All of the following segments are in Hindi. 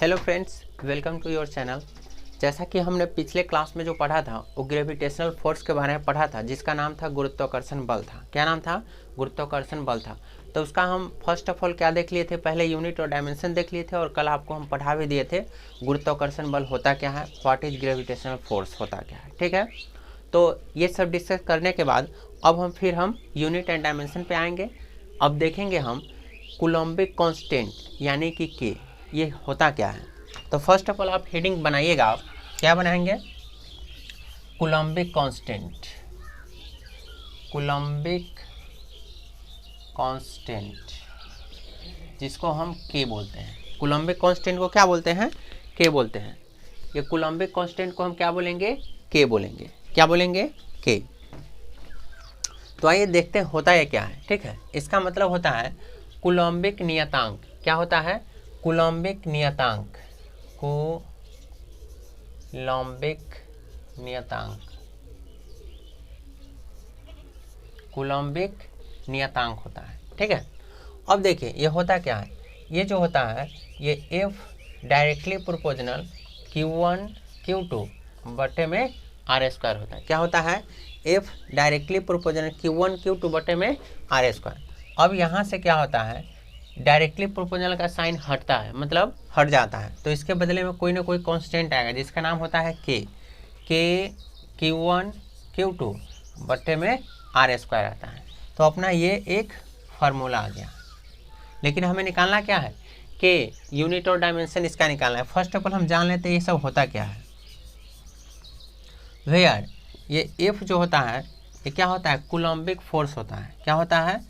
Hello friends, welcome to your channel. जैसा कि हमने पिछले क्लास में जो पढ़ा था वो ग्रेविटेशनल फोर्स के बारे में पढ़ा था, जिसका नाम था गुरुत्वाकर्षण बल था। क्या नाम था? गुरुत्वाकर्षण बल था। तो उसका हम फर्स्ट ऑफ ऑल क्या देख लिए थे? पहले यूनिट और डायमेंशन देख लिए थे, और कल आपको हम पढ़ा भी दिए थे गुरुत्वाकर्षण बल होता क्या है, व्हाट इज ग्रेविटेशनल फोर्स होता क्या है। ठीक है, तो ये सब डिस्कस करने के बाद अब हम यूनिट एंड डायमेंशन पे आएंगे। अब देखेंगे हम कूलम्बिक कांस्टेंट यानी कि के, ये होता क्या है। तो फर्स्ट ऑफ ऑल आप हेडिंग बनाइएगा। आप क्या बनाएंगे? कूलम्बिक कांस्टेंट, कूलम्बिक कांस्टेंट, जिसको हम के बोलते हैं। कूलम्बिक कांस्टेंट को क्या बोलते हैं? के बोलते हैं। ये कूलम्बिक कांस्टेंट को हम क्या बोलेंगे? के बोलेंगे। क्या बोलेंगे? के। तो आइए देखते हैं होता है क्या है। ठीक है, इसका मतलब होता है कूलम्बिक नियतांक। क्या होता है? कूलम्बिक नियतांक, कूलम्बिक नियतांक, कूलम्बिक नियतांक होता है। ठीक है, अब देखिए ये होता क्या है। ये जो होता है ये F directly proportional Q1 Q2 बटे में R स्क्वायर होता है। क्या होता है? F directly proportional Q1 Q2 बटे में R स्क्वायर। अब यहाँ से क्या होता है, डायरेक्टली प्रोपोर्शनल का साइन हटता है, मतलब हट जाता है, तो इसके बदले में कोई ना कोई कांस्टेंट आएगा जिसका नाम होता है के। के Q1 Q2 बटे में R स्क्वायर आता है। तो अपना ये एक फार्मूला आ गया। लेकिन हमें निकालना क्या है? के, यूनिट और डायमेंशन इसका निकालना है। फर्स्ट ऑफ ऑल हम जान लेते हैं ये सब होता क्या है। वेयर ये F जो होता है ये क्या होता है? कूलम्बिक फोर्स होता है। क्या होता है?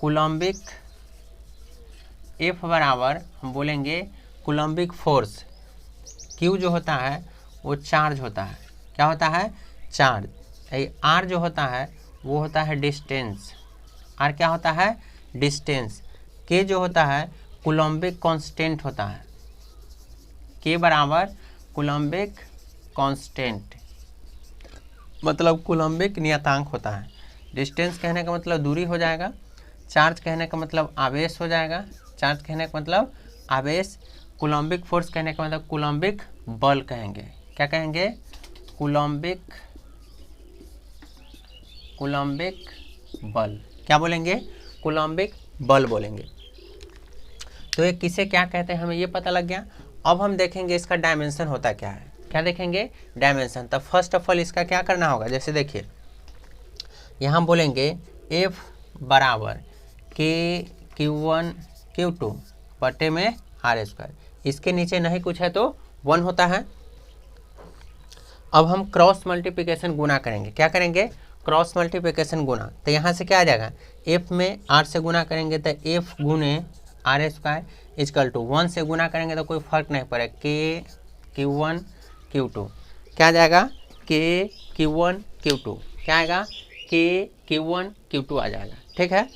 कूलम्बिक। F बराबर हम बोलेंगे कूलम्बिक फोर्स। Q जो होता है वो चार्ज होता है। क्या होता है? चार्ज। R जो होता है वो होता है डिस्टेंस। R क्या होता है? डिस्टेंस। K जो होता है कूलम्बिक कांस्टेंट होता है। K बराबर कूलम्बिक कांस्टेंट, मतलब कूलम्बिक नियतांक होता है। डिस्टेंस कहने का मतलब दूरी हो जाएगा, चार्ज कहने का मतलब आवेश हो जाएगा, चार्ज कहने का मतलब आवेश, कूलम्बिक फोर्स कहने का मतलब कूलम्बिक बल कहेंगे। क्या कहेंगे? कूलम्बिक बल। क्या बोलेंगे? कूलम्बिक बल बोलेंगे। तो ये किसे क्या कहते हैं हमें ये पता लग गया। अब हम देखेंगे इसका डायमेंशन होता क्या है। क्या देखेंगे? डायमेंशन। तो फर्स्ट ऑफ ऑल इसका क्या करना होगा, जैसे देखिए यहाँ बोलेंगे F बराबर के Q1 Q2 बटे में R स्क्वायर। इसके नीचे नहीं कुछ है तो 1 होता है। अब हम क्रॉस मल्टीप्लिकेशन गुना करेंगे। क्या करेंगे? क्रॉस मल्टीप्लिकेशन गुना। तो यहाँ से क्या आ जाएगा? F में R से गुना करेंगे तो F गुने R स्क्वायर इजकल टू 1 से गुना करेंगे तो कोई फर्क नहीं पड़ेगा, के Q1 Q2। क्या आ जाएगा? के Q1 Q2 क्या आएगा? के Q1 Q2 आ जाएगा। ठीक है,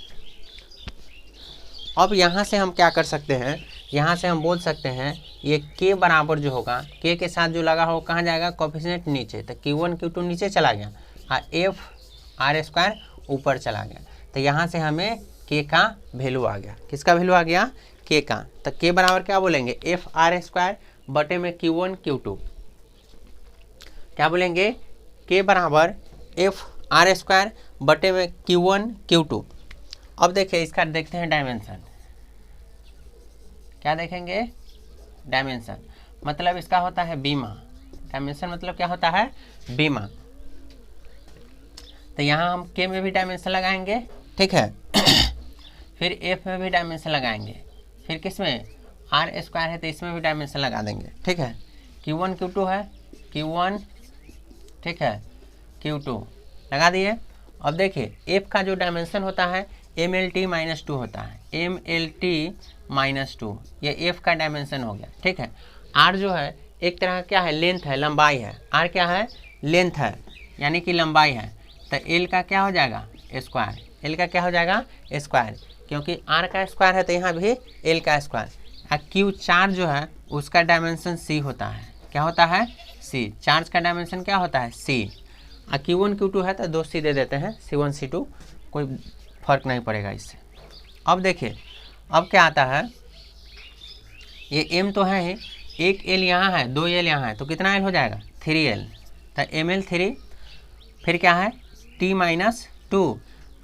अब यहाँ से हम क्या कर सकते हैं, यहाँ से हम बोल सकते हैं ये के बराबर जो होगा, के के साथ जो लगा हो कहाँ जाएगा? कोफिशिएंट नीचे। तो Q1 Q2 नीचे चला गया और F R स्क्वायर ऊपर चला गया। तो यहाँ से हमें के का वैल्यू आ गया। किसका वैल्यू आ गया? के का। तो के बराबर क्या बोलेंगे? F R स्क्वायर बटे में Q1 Q2। क्या बोलेंगे? के बराबर F R स्क्वायर बटे में Q1 Q2। अब देखिए इसका देखते हैं डायमेंशन। क्या देखेंगे? डायमेंशन मतलब इसका होता है बीमा। डायमेंशन मतलब क्या होता है? बीमा। तो यहाँ हम के में भी डायमेंशन लगाएंगे। ठीक है फिर F में भी डायमेंशन लगाएंगे, फिर किस में? R स्क्वायर है तो इसमें भी डायमेंशन लगा देंगे। ठीक है, Q1 Q2 है, Q1 ठीक है, Q2 लगा दिए। अब देखिए F का जो डायमेंशन होता है MLT-2 होता है। MLT-2 ये F का डायमेंशन हो गया। ठीक है, R जो है एक तरह का क्या है? लेंथ है, लंबाई है। R क्या है? लेंथ है, यानी कि लंबाई है। तो L का क्या हो जाएगा? स्क्वायर। L का क्या हो जाएगा? स्क्वायर, क्योंकि R का स्क्वायर है तो यहाँ भी L का स्क्वायर। और Q चार्ज जो है उसका डायमेंशन C होता है। क्या होता है? C। चार्ज का डायमेंशन क्या होता है? C। और Q1 Q2 है तो 2 C दे देते हैं, C1 C2, कोई फर्क नहीं पड़ेगा इससे। अब देखिए अब क्या आता है, ये M तो है ही, एक एल यहाँ है, 2 एल यहाँ है, तो कितना एल हो जाएगा 3L। तो Ml3 फिर क्या है T-2,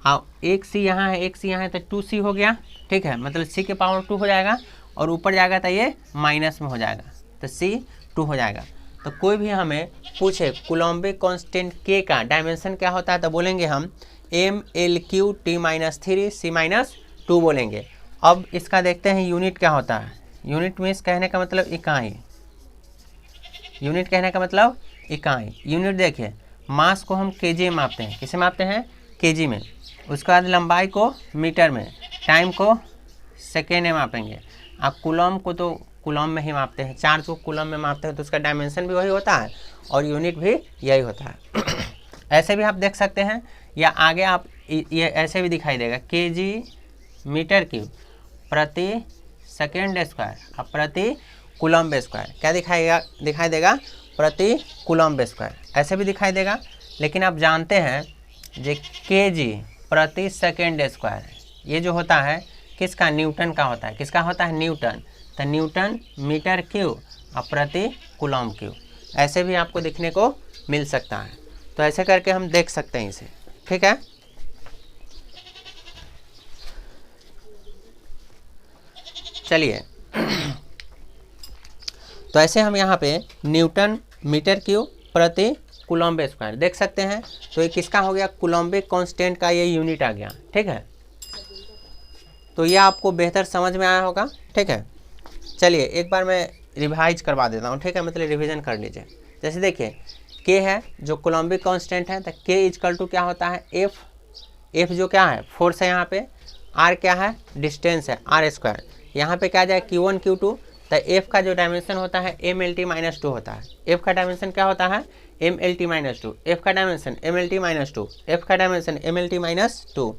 अब एक C यहाँ है, एक C यहाँ है, तो 2C हो गया, ठीक है, मतलब C के पावर 2 हो जाएगा और ऊपर जाएगा तो ये माइनस में हो जाएगा, तो C2 हो जाएगा। तो कोई भी हमें पूछे कूलम्बिक कांस्टेंट K का डायमेंशन क्या होता है तो बोलेंगे हम ML3 T-3 C-2 बोलेंगे। अब इसका देखते हैं यूनिट क्या होता है। यूनिट मीन्स कहने का मतलब इकाई, यूनिट कहने का मतलब इकाई। यूनिट देखिए, मास को हम केजी में मापते हैं, किसे मापते हैं केजी में, उसके बाद लंबाई को मीटर में, टाइम को सेकेंड में मापेंगे। आप कूलम को तो कूलम में ही मापते हैं, चार्ज को कूलम में मापते हैं, तो उसका डायमेंशन भी वही होता है और यूनिट भी यही होता है। ऐसे भी आप देख सकते हैं, या आगे आप ये ऐसे भी दिखाई देगा केजी मीटर क्यूब प्रति सेकेंड स्क्वायर और प्रति कूलम्ब स्क्वायर। क्या दिखाई देगा प्रति कूलम्ब स्क्वायर, ऐसे भी दिखाई देगा। लेकिन आप जानते हैं जो केजी प्रति सेकेंड स्क्वायर ये जो होता है किसका, न्यूटन का होता है। किसका होता है, न्यूटन। तो न्यूटन मीटर क्यूब और प्रति कूलम्ब क्यूब, ऐसे भी आपको दिखने को मिल सकता है। तो ऐसे करके हम देख सकते हैं इसे, ठीक है। चलिए, तो ऐसे हम यहाँ पे न्यूटन मीटर क्यूब प्रति कूलम्ब स्क्वायर देख सकते हैं। तो ये किसका हो गया, कूलम्बिक कांस्टेंट का ये यूनिट आ गया, ठीक है। तो ये आपको बेहतर समझ में आया होगा, ठीक है। चलिए एक बार मैं रिवाइज करवा देता हूँ, ठीक है, मतलब रिवीजन कर लीजिए। जैसे देखिए K है जो कूलम्बिक कांस्टेंट है, तो K इक्वल टू क्या होता है F जो क्या है फोर्स है यहाँ पे, R क्या है डिस्टेंस है R²। यहाँ पे क्या जाए Q1 Q2, तो F का जो डायमेंशन होता है MLT-2 होता है। F का डायमेंशन क्या होता है MLT-2, F का डायमेंशन MLT-2, F का डायमेंशन MLT-2,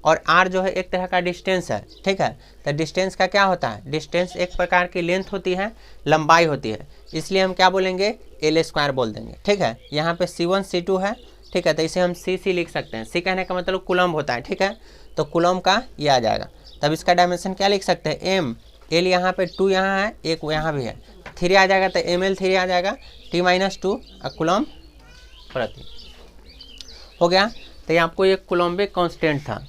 और R जो है एक तरह का डिस्टेंस है, ठीक है। तो डिस्टेंस का क्या होता है, डिस्टेंस एक प्रकार की लेंथ होती है, लंबाई होती है, इसलिए हम क्या बोलेंगे L² बोल देंगे, ठीक है। यहाँ पे C1 C2 है, ठीक है, तो इसे हम CC लिख सकते हैं। C कहने का मतलब कूलम्ब होता है, ठीक है, तो कूलम्ब का ये आ जाएगा। तब इसका डायमेंशन क्या लिख सकते हैं M, L यहाँ पे 2 यहाँ है, एक यहाँ भी है, 3 आ जाएगा, तो ML3 आ जाएगा T-2 और कूलम्ब प्रति हो गया। तो ये आपको एक कूलम्बिक कांस्टेंट था।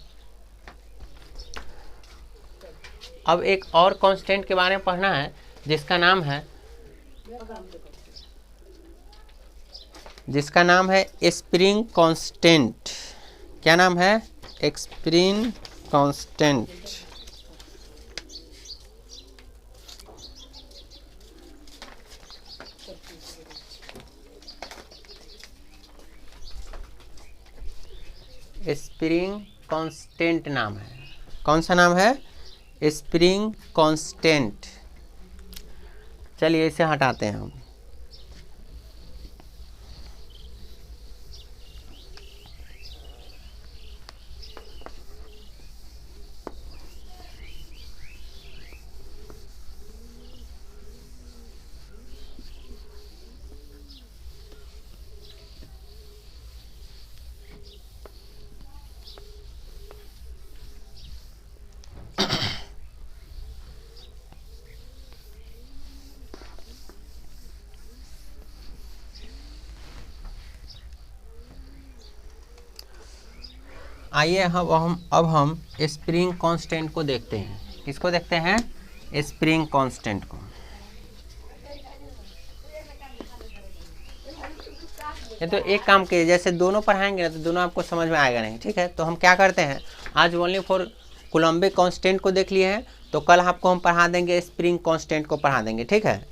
अब एक और कांस्टेंट के बारे में पढ़ना है जिसका नाम है स्प्रिंग कांस्टेंट। क्या नाम है, स्प्रिंग कांस्टेंट। स्प्रिंग कांस्टेंट नाम है, कौन सा नाम है, स्प्रिंग कांस्टेंट। चलिए इसे हटाते हैं हम। आइए अब हम स्प्रिंग कांस्टेंट को देखते हैं। किसको देखते हैं, स्प्रिंग कांस्टेंट को। ये तो एक काम के जैसे दोनों पढ़ाएंगे ना तो दोनों आपको समझ में आएगा नहीं, ठीक है। तो हम क्या करते हैं, आज ओनली फॉर कूलम्बिक कांस्टेंट को देख लिए हैं, तो कल आपको हम पढ़ा देंगे स्प्रिंग कांस्टेंट को पढ़ा देंगे, ठीक है।